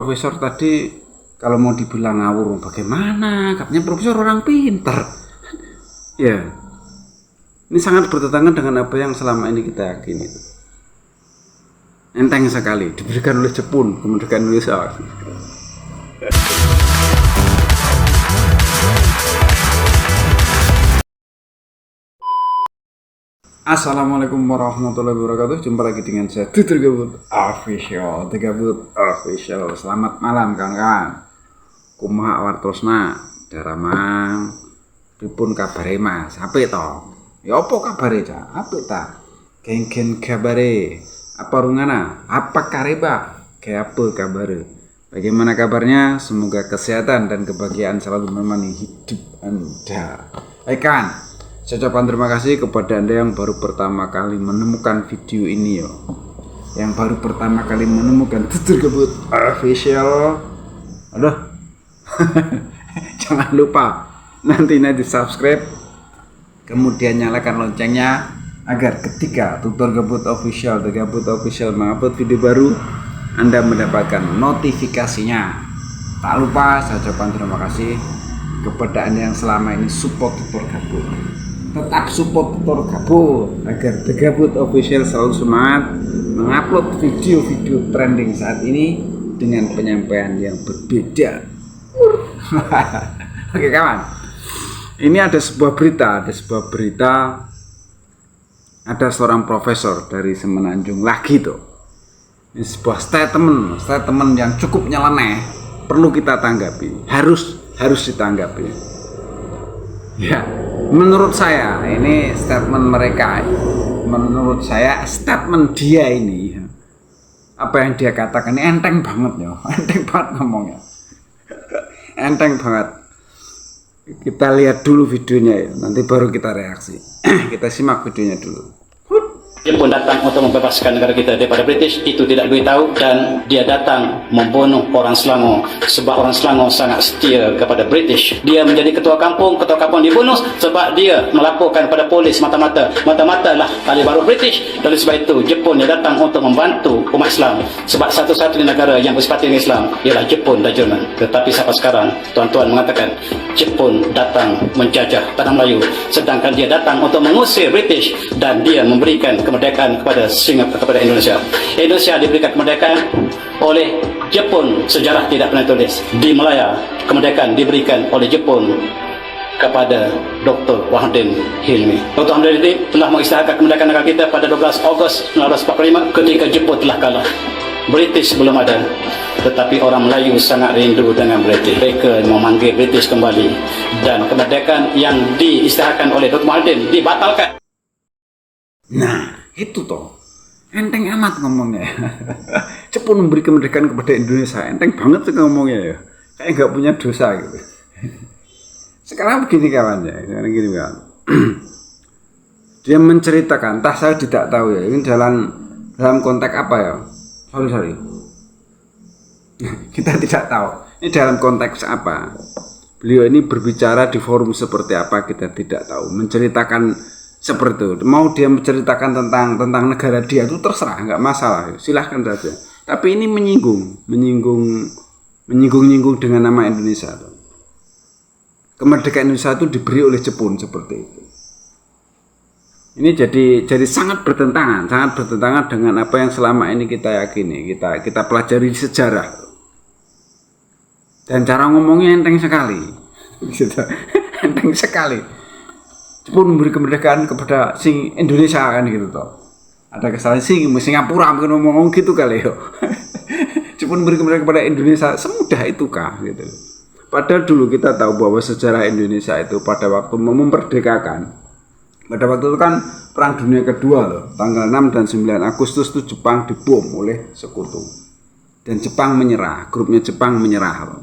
Profesor tadi kalau mau dibilang ngawur bagaimana? Katanya profesor orang pinter. Ya, ini sangat bertentangan dengan apa yang selama ini kita yakini. Enteng sekali diberikan oleh Jepun kemerdekaan Indonesia. Assalamualaikum warahmatullahi wabarakatuh. Jumpa lagi dengan saya Tutur Gabut Official. Selamat malam kawan-kawan. Kumaha wartosna daramang pripun kabare Mas? Apik to? Ya apa kabare Cak? Apik ta? Geng-geng kabare. Apa rungana? Apa kareba? Kayak apa kabare? Bagaimana kabarnya? Semoga kesehatan dan kebahagiaan selalu menemani hidup Anda. Hai kan? Saya ucapkan terima kasih kepada Anda yang baru pertama kali menemukan video ini yo. Yang baru pertama kali menemukan Tutur Gabut Official. Aduh. Jangan lupa nanti di subscribe, kemudian nyalakan loncengnya agar ketika Tutur Gabut Official, The Gabut Official mengupload video baru, Anda mendapatkan notifikasinya. Tak lupa saya ucapkan terima kasih kepada Anda yang selama ini support Tutur Gabut. Tetap support Tutur Gabut agar The Gabut Official selalu semangat mengupload video-video trending saat ini dengan penyampaian yang berbeda. Oke kawan, ini ada sebuah berita, ada seorang profesor dari Semenanjung lagi tuh. Ini sebuah statement yang cukup nyeleneh, perlu kita tanggapi, harus ditanggapi. Ya, menurut saya ini statement mereka, menurut saya statement dia ini, apa yang dia katakan ini enteng banget ya, enteng banget ngomongnya, enteng banget. Kita lihat dulu videonya ya, nanti baru kita reaksi. Kita simak videonya dulu. Dia pun datang untuk membebaskan negara kita daripada British, itu tidak beritahu, dan dia datang membunuh orang Selangor sebab orang Selangor sangat setia kepada British. Dia menjadi ketua kampung dibunuh sebab dia melaporkan pada polis mata-mata lah kali baru British. Dan sebab itu Jepun dia datang untuk membantu umat Islam sebab satu-satunya negara yang bersifat Islam ialah Jepun dan Jerman. Tetapi sampai sekarang tuan-tuan mengatakan Jepun datang menjajah tanah Melayu, sedangkan dia datang untuk mengusir British dan dia memberikan kemerdekaan kepada Indonesia. Indonesia diberikan kemerdekaan oleh Jepun, sejarah tidak pernah tulis. Di Malaya, kemerdekaan diberikan oleh Jepun kepada Dr. Wahidin Hilmi. Dr. Wahidin Hilmi telah mengisytiharkan kemerdekaan negara kita pada 12 Ogos 1945 ketika Jepun telah kalah. British belum ada, tetapi orang Melayu sangat rindu dengan British. Mereka memanggil British kembali dan kemerdekaan yang diisytiharkan oleh Dr. Wahidin dibatalkan. Nah, itu toh enteng amat ngomongnya. Jepun memberi kemerdekaan kepada Indonesia, enteng banget sih ngomongnya ya, kayak nggak punya dosa gitu. Sekarang begini kawannya, sekarang gini kawan. Dia menceritakan, entah saya tidak tahu ya, ini dalam konteks apa ya, sorry kita tidak tahu ini dalam konteks apa. Beliau ini berbicara di forum seperti apa kita tidak tahu, menceritakan seperti itu. Mau dia menceritakan tentang negara dia itu terserah, nggak masalah, silahkan saja. Tapi ini menyinggung dengan nama Indonesia. Kemerdekaan Indonesia itu diberi oleh Jepun seperti itu. Ini jadi sangat bertentangan dengan apa yang selama ini kita yakini, kita pelajari di sejarah. Dan cara ngomongnya enteng sekali, gitu. Enteng sekali. Jepun memberi kemerdekaan kepada sing Indonesia kan gitu toh. Ada kesalahan Singapura mungkin ngomong gitu kali yo. Jepun memberi kemerdekaan kepada Indonesia, semudah itu kah gitu. Padahal dulu kita tahu bahwa sejarah Indonesia itu pada waktu memerdekakan, pada waktu itu kan Perang Dunia Kedua loh, tanggal 6 dan 9 Agustus itu Jepang dibom oleh sekutu. Dan Jepang menyerah, grupnya Jepang menyerah.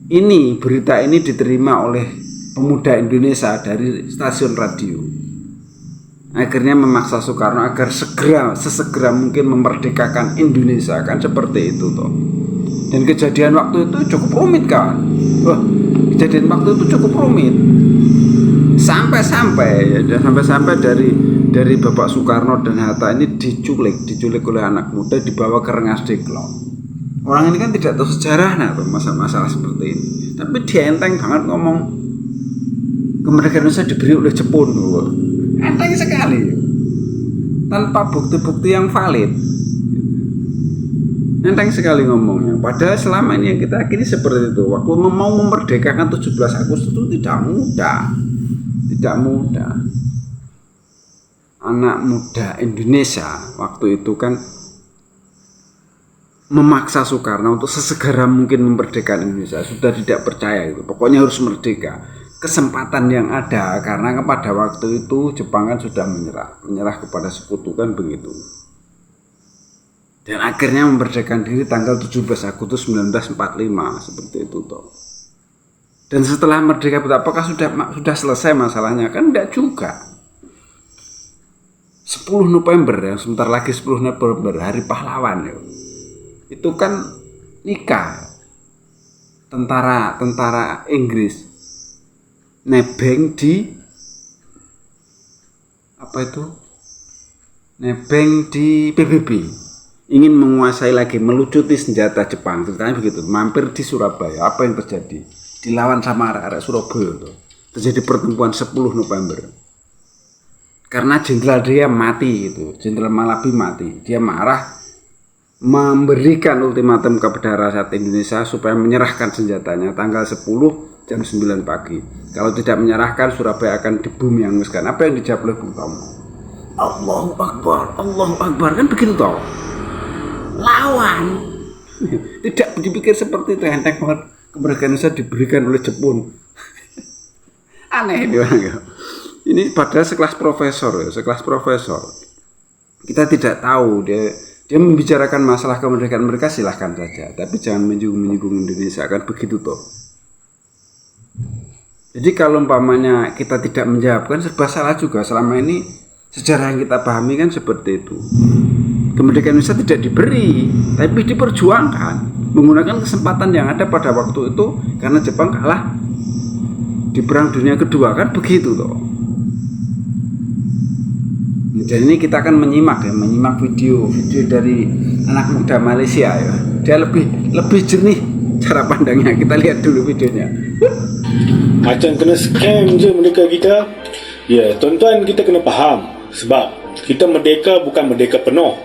Ini berita ini diterima oleh pemuda Indonesia dari stasiun radio. Akhirnya memaksa Soekarno agar sesegera mungkin memerdekakan Indonesia, kan seperti itu toh. Dan kejadian waktu itu cukup rumit kan. Kejadian waktu itu cukup rumit. Sampai dari Bapak Soekarno dan Hatta ini diculik oleh anak muda, dibawa ke Rengas Dengklok. Orang ini kan tidak tahu sejarah masalah seperti ini. Tapi dia enteng banget ngomong kemerdekaan Indonesia diberi oleh Jepun. Enteng sekali. Tanpa bukti-bukti yang valid. Enteng sekali ngomongnya. Padahal selama ini yang kita yakini seperti itu. Waktu mau memerdekakan 17 Agustus itu tidak mudah. Tidak mudah. Anak muda Indonesia waktu itu kan memaksa Soekarno untuk sesegera mungkin memerdekakan Indonesia. Sudah tidak percaya itu. Pokoknya harus merdeka. Kesempatan yang ada karena pada waktu itu Jepang kan sudah menyerah kepada sekutu kan begitu. Dan akhirnya memerdekakan diri tanggal 17 Agustus 1945 seperti itu toh. Dan setelah merdeka apakah sudah selesai masalahnya? Kan tidak juga. 10 November yang sebentar lagi 10 November hari pahlawan ya. Itu kan nikah tentara Inggris nebeng di PBB, ingin menguasai lagi, melucuti senjata Jepang. Ceritanya begitu, mampir di Surabaya. Apa yang terjadi? Dilawan sama arek-arek Surabaya itu. Terjadi pertempuran 10 November. Karena jenderal dia mati gitu, Jenderal Malabi mati. Dia marah, memberikan ultimatum kepada rakyat Indonesia supaya menyerahkan senjatanya tanggal 10 jam 9 pagi. Kalau tidak menyerahkan, Surabaya akan dibumi hanguskan. Apa yang dijawab oleh Bung Tomo? Allahu Akbar, Allahu Akbar, kan begitu toh. Lawan. Tidak dipikir seperti itu. Enteng banget kemerdekaan Indonesia diberikan oleh Jepun. Aneh dia orang. Ini padahal sekelas profesor. Kita tidak tahu dia membicarakan masalah kemerdekaan mereka, silahkan saja, tapi jangan menyinggung Indonesia, kan begitu toh. Jadi kalau umpamanya kita tidak menjawab kan serba salah juga. Selama ini sejarah yang kita pahami kan seperti itu. Kemerdekaan Indonesia tidak diberi, tapi diperjuangkan menggunakan kesempatan yang ada pada waktu itu karena Jepang kalah di Perang Dunia Kedua, kan begitu toh. Dan ini kita akan menyimak video dari anak muda Malaysia ya. Dia lebih jernih cara pandangnya. Kita lihat dulu videonya. Macam kena scam je merdeka kita. Ya, tuan-tuan, kita kena faham. Sebab kita merdeka bukan merdeka penuh.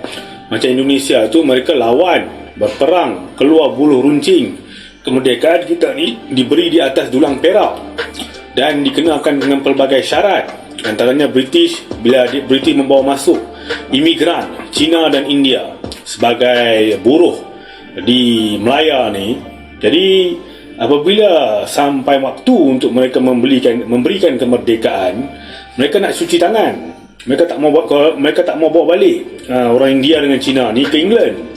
Macam Indonesia tu mereka lawan, berperang, keluar buluh runcing. Kemerdekaan kita ni diberi di atas dulang perak dan dikenakan dengan pelbagai syarat. Antaranya British, bila British membawa masuk imigran China dan India sebagai buruh di Melaya ni. Jadi apabila sampai waktu untuk mereka memberikan kemerdekaan, mereka nak cuci tangan. Mereka tak mau bawa balik orang India dengan China ni ke England.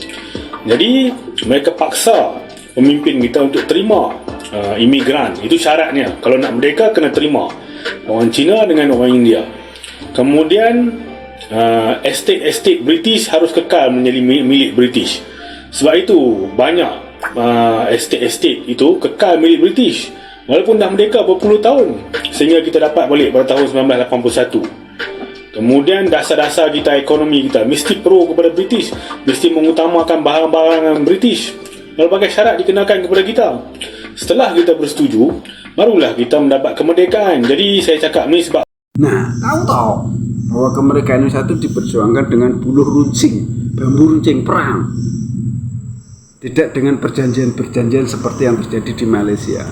Jadi mereka paksa pemimpin kita untuk terima imigran. Itu syaratnya. Kalau nak merdeka kena terima orang Cina dengan orang India. Kemudian estate British harus kekal menjadi milik British. Sebab itu banyak estate itu kekal milik British walaupun dah merdeka berpuluh tahun, sehingga kita dapat balik pada tahun 1981. Kemudian dasar-dasar kita, ekonomi kita mesti pro kepada British, mesti mengutamakan barang-barang British. Berbagai syarat dikenakan kepada kita. Setelah kita bersetuju, barulah kita mendapat kemerdekaan. Jadi saya cakap ni sebab tahu bahwa kemerdekaan Indonesia itu diperjuangkan dengan buluh runcing, bambu runcing perang. Tidak dengan perjanjian-perjanjian seperti yang terjadi di Malaysia.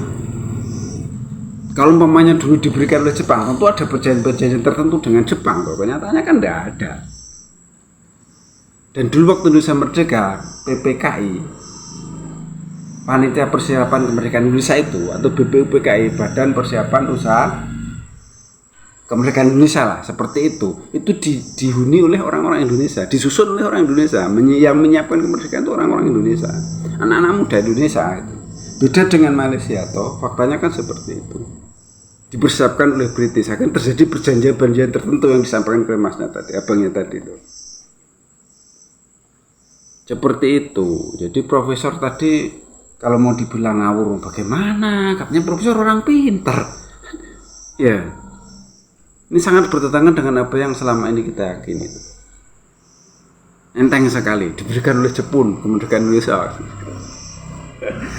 Kalau umpamanya dulu diberikan oleh Jepang, tentu ada perjanjian-perjanjian tertentu dengan Jepang. Kenyataannya kan tidak ada. Dan dulu waktu Indonesia merdeka, PPKI, Panitia Persiapan Kemerdekaan Indonesia itu, atau BPUPKI, Badan Persiapan Usaha Kemerdekaan Indonesia lah, seperti itu dihuni oleh orang-orang Indonesia, disusun oleh orang Indonesia. Yang menyiapkan kemerdekaan itu orang-orang Indonesia, anak-anak muda Indonesia itu. Beda dengan Malaysia toh, faktanya kan seperti itu. Dipersiapkan oleh British, akan terjadi perjanjian-perjanjian tertentu yang disampaikan ke masnya tadi, abangnya tadi itu. Seperti itu. Jadi profesor tadi kalau mau dibilang ngawur bagaimana? Katanya profesor orang pinter. Ya. Ini sangat bertentangan dengan apa yang selama ini kita yakini. Enteng sekali, diberikan oleh Jepun kemerdekaan Indonesia.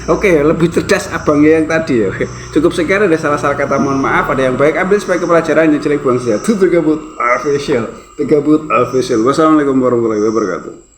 Oke, lebih cerdas abangnya yang tadi ya. Cukup sekian, ada salah-salah kata mohon maaf, ada yang baik ambil sebagai pelajaran, yang jelek buang saja. Itu Tegabut Official. Wassalamualaikum warahmatullahi wabarakatuh.